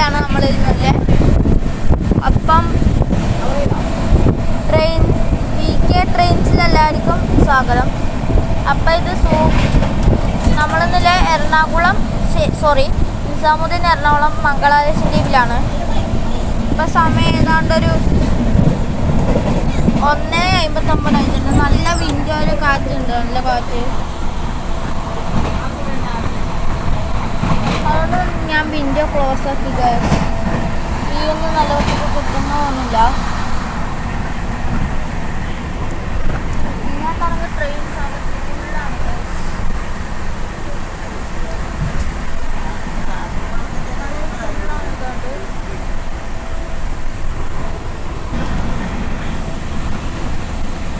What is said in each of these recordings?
ട്രെയിനിലാണ് നമ്മൾ ഇരുന്നത്. അപ്പം ട്രെയിൻ VK ട്രെയിൻസിലെല്ലാവർക്കും സ്വാഗതം. അപ്പം ഇത് നമ്മളിന്നലെ നിസാമുദ്ദീൻ എറണാകുളം മംഗളാലക്ഷ്മി ദ്വീപിലാണ്. ഇപ്പം സമയം ഏതാണ്ടൊരു 1:59 ആയിട്ടുണ്ട്. നല്ല വിൻഡോയിൽ കാറ്റുണ്ട്, നല്ല കാറ്റ്. അതുകൊണ്ട് ഞാൻ വിൻഡോ ക്ലോസ് ആക്കി. ഈ ഒന്നും നല്ല വശത്ത് കിട്ടുന്നതൊന്നുമില്ല. ഇങ്ങോട്ടാണെങ്കിൽ ട്രെയിൻ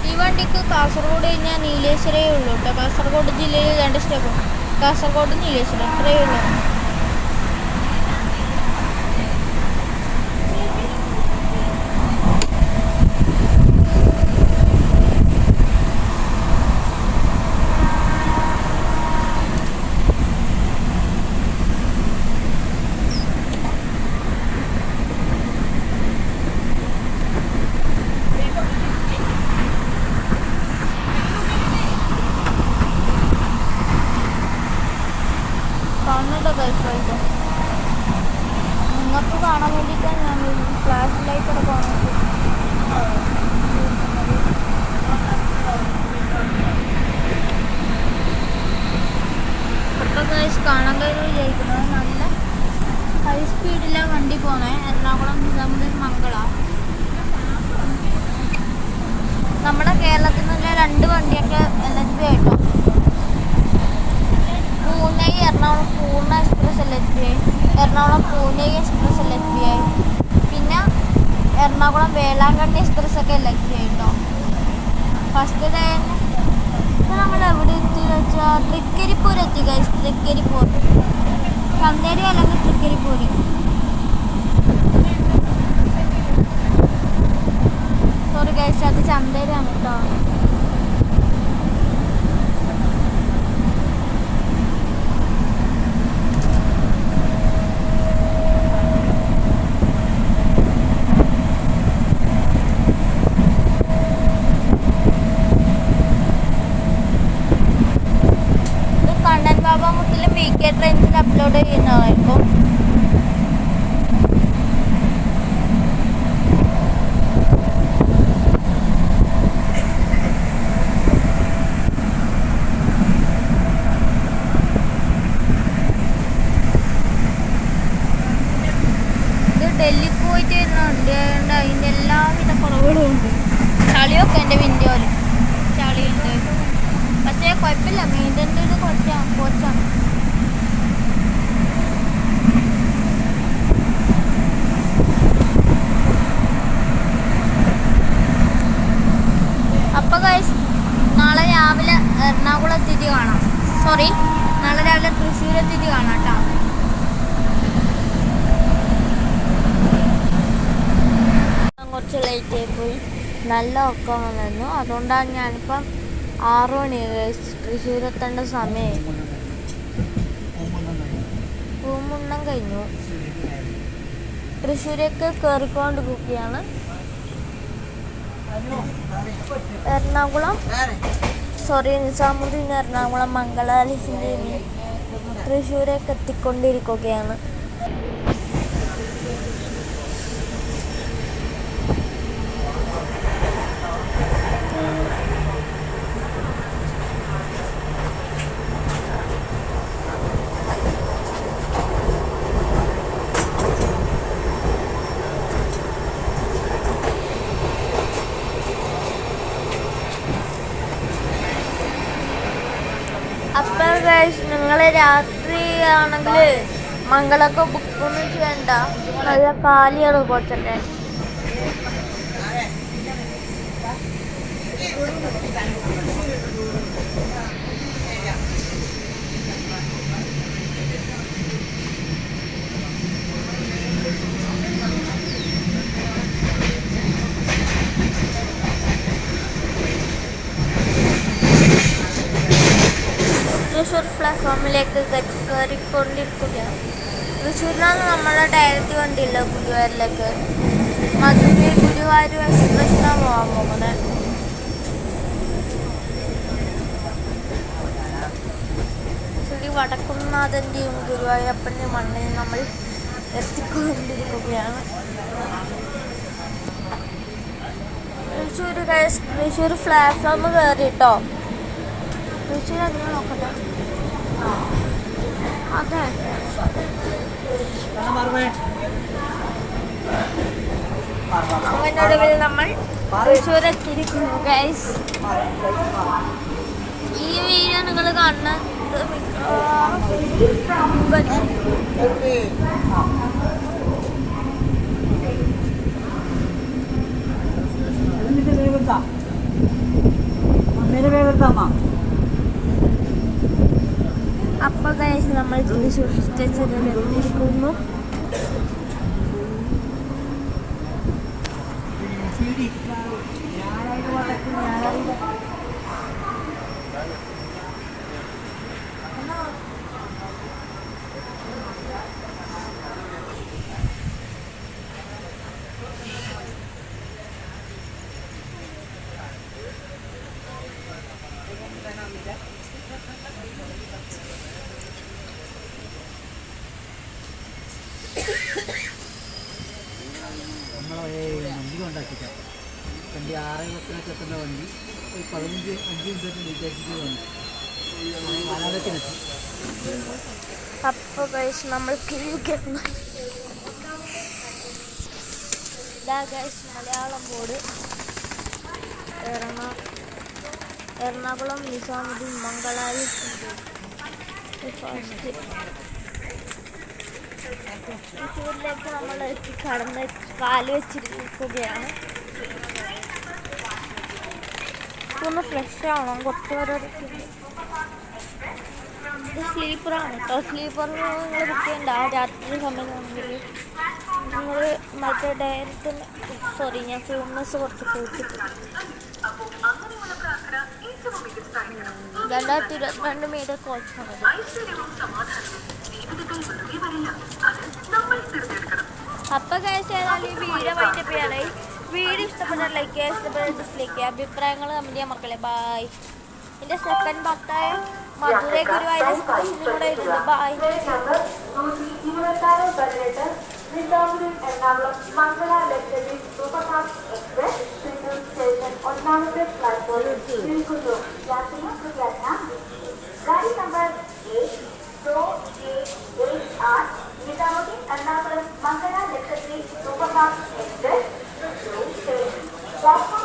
ഈ വണ്ടിക്ക് കാസർഗോഡ് കഴിഞ്ഞാൽ നീലേശ്വരേ ഉള്ളൂ കേട്ടോ. കാസർഗോഡ് ജില്ലയിൽ 2 സ്റ്റേപ്പ്, കാസർഗോഡ് നീലേശ്വരം, അത്രയേ ഉള്ളൂ. നിങ്ങൾക്ക് കാണാൻ വേണ്ടിയിട്ടാണ് ഞാൻ ഫ്ലാഷ് ലൈറ്റൊക്കെ പോകുന്നത്. ഇപ്പം കാണാൻ കഴിയുമെന്ന് വിചാരിക്കുന്നത്. നല്ല ഹൈ സ്പീഡിലാണ് വണ്ടി പോകുന്നത്. എറണാകുളം നിസാമുദ്ദീൻ മംഗള. നമ്മുടെ കേരളത്തിൽ നിന്നുള്ള 2 വണ്ടിയൊക്കെ LHB ആയിട്ടോ. പൂനെ എറണാകുളം പൂർണ്ണ express LHB, Ernakulam Pune express LHB, പിന്നെ എറണാകുളം വേളാങ്കണ്ണി എക്സ്പ്രസ് ഒക്കെ LHB ആയിട്ടോ. ഫസ്റ്റ് ഡേ നമ്മൾ എവിടെ എത്തിയെന്ന് വെച്ചാൽ തൃക്കരിപ്പൂർ എത്തി ഗൈസ്. തൃക്കരിപ്പൂർ, ചന്തേരി അല്ലെങ്കിൽ തൃക്കരിപ്പൂർ. സോറി ഗൈസ്, അത് ചന്തേരിയാണ് കേട്ടോ. VK ട്രെയിൻസിൽ അപ്ലോഡ് ചെയ്യുന്നതായിരിക്കും. ഇത് ഡൽഹിക്ക് പോയിട്ട് വരുന്നുണ്ട്. അതിൻ്റെ എല്ലാവിധ കുറവുകളും ഉണ്ട്. ചളിയൊക്കെ എൻ്റെ വിൻഡോയിൽ ചളിയുണ്ട്. പക്ഷേ കുഴപ്പമില്ല, മെയിൻ്റെനൻസ് ഇത് കുറച്ചാണ്. അപ്പോൾ ഗൈസ്, നാളെ രാവിലെ എറണാകുളം എത്തിയിട്ട് കാണാം. നാളെ രാവിലെ തൃശ്ശൂർ എത്തിയിട്ട് കാണാം കേട്ടോ. കുറച്ച് ലേറ്റ് ആയിപ്പോയി, നല്ല ഉറക്കം വന്നിരുന്നു. അതുകൊണ്ടാണ് ഞാനിപ്പം 6 മണി തൃശ്ശൂർ എത്തേണ്ട സമയമായി. റൂമുണ്ണം കഴിഞ്ഞു. തൃശ്ശൂരേക്ക് കയറിക്കൊണ്ട് കുക്കിയാണ്. നിസാമുദ്ദീൻ എറണാകുളം മംഗളാലക്ഷ്മി തൃശ്ശൂരേക്ക് എത്തിക്കൊണ്ടിരിക്കുകയാണ്. അപ്പോൾ ഗൈസ്, നിങ്ങൾ രാത്രി ആണെങ്കിൽ മംഗളൊക്കെ ബുക്കൊന്നും ചെയ്യണ്ട. നല്ല കാലിയാണ് കുറച്ചൊക്കെ. തൃശ്ശൂർ പ്ലാറ്റ്ഫോമിലേക്ക് കയറിക്കൊണ്ടിരിക്കുകയാണ്. തൃശ്ശൂരിലാണ് നമ്മുടെ ഡയറക്റ്റ് വണ്ടിയില്ല ഗുരുവായൂരിലേക്ക്. മധുരൈ ഗുരുവായൂർ എക്സ്പ്രസ്സിനാണ് പോകാൻ പോകുന്നത്. ശ്രീ വടക്കുംനാഥൻ്റെയും ഗുരുവായൂരപ്പൻ്റെയും മണ്ണിൽ നമ്മൾ എത്തിക്കൊണ്ടിരിക്കുകയാണ്. തൃശ്ശൂർ പ്ലാറ്റ്ഫോം കയറിട്ടോ. തൃശ്ശൂർ അതിനെ നോക്കട്ടെ. അതെ, അങ്ങനൊടുവിൽ നമ്മൾ തൃശ്ശൂർ എത്തിയിരിക്കുന്നു ഗൈസ്. ഈ വീഡിയോ നിങ്ങൾ കാണുന്നത് അപ്പോൾ ഗൈസ് നമ്മൾ തൃശ്ശൂർ സ്റ്റേഷനിൽ എത്തിയിരിക്കുന്നു. വണ്ടി കൊണ്ടാക്കിക്കാം. വണ്ടി 6:10 എത്തുന്ന വണ്ടി ഒരു 15-5 മിനിറ്റ് ലേറ്റാക്കിയിട്ട് വന്നു വാലാകത്തിനെത്തി. അപ്പോൾ ഗൈസ് നമ്മൾ മലയാളം ബോർഡ് എറണാകുളം നിസാമുദ്ദീൻ മംഗളായി ഫസ്റ്റ് തൃശ്ശൂരിലേക്ക് നമ്മൾ കടന്ന് കാല് വെച്ചിരിക്കുകയാണ്. ഒന്ന് ഫ്രഷ് ആവണം. കുറച്ച് പേരൊക്കെ ഇത് സ്ലീപ്പറാണ് കേട്ടോ. സ്ലീപ്പർ നിങ്ങൾ ബുക്ക് ചെയ്യണ്ട. രാത്രി സമയമാണെങ്കിൽ നിങ്ങൾ മറ്റേ ഡയറക്റ്റ് ഞാൻ ഫേമസ് കുറച്ച് പോയിട്ട് 2022 മീറ്റർ കോച്ചാണ്. അപ്പോൾ ഗൈസ് ഏതായാലും ഈ വീഡിയോ വൈൻഡപ്പ് ചെയ്യാനായി. വീഡിയോ ഇഷ്ടപ്പെട്ട ലൈക്ക് ചെയ്യുക, ഇഷ്ടപ്പെട്ട ഡിസ്ലൈക്ക് ചെയ്യുക. അഭിപ്രായങ്ങൾ കമന്റ് ചെയ്യാൻ മക്കളെ. ബായ്. എൻ്റെ സെക്കൻഡ് ഭർത്തായ മധുരൈ ഗുരുവായൂർ എക്സ്പ്രസ്സിനും കൂടെ ഇരുന്നു. ബായ്. गाड़ी number 1288 Nizamuddin Ernakulam Mangala Lakshadweep superfast express platform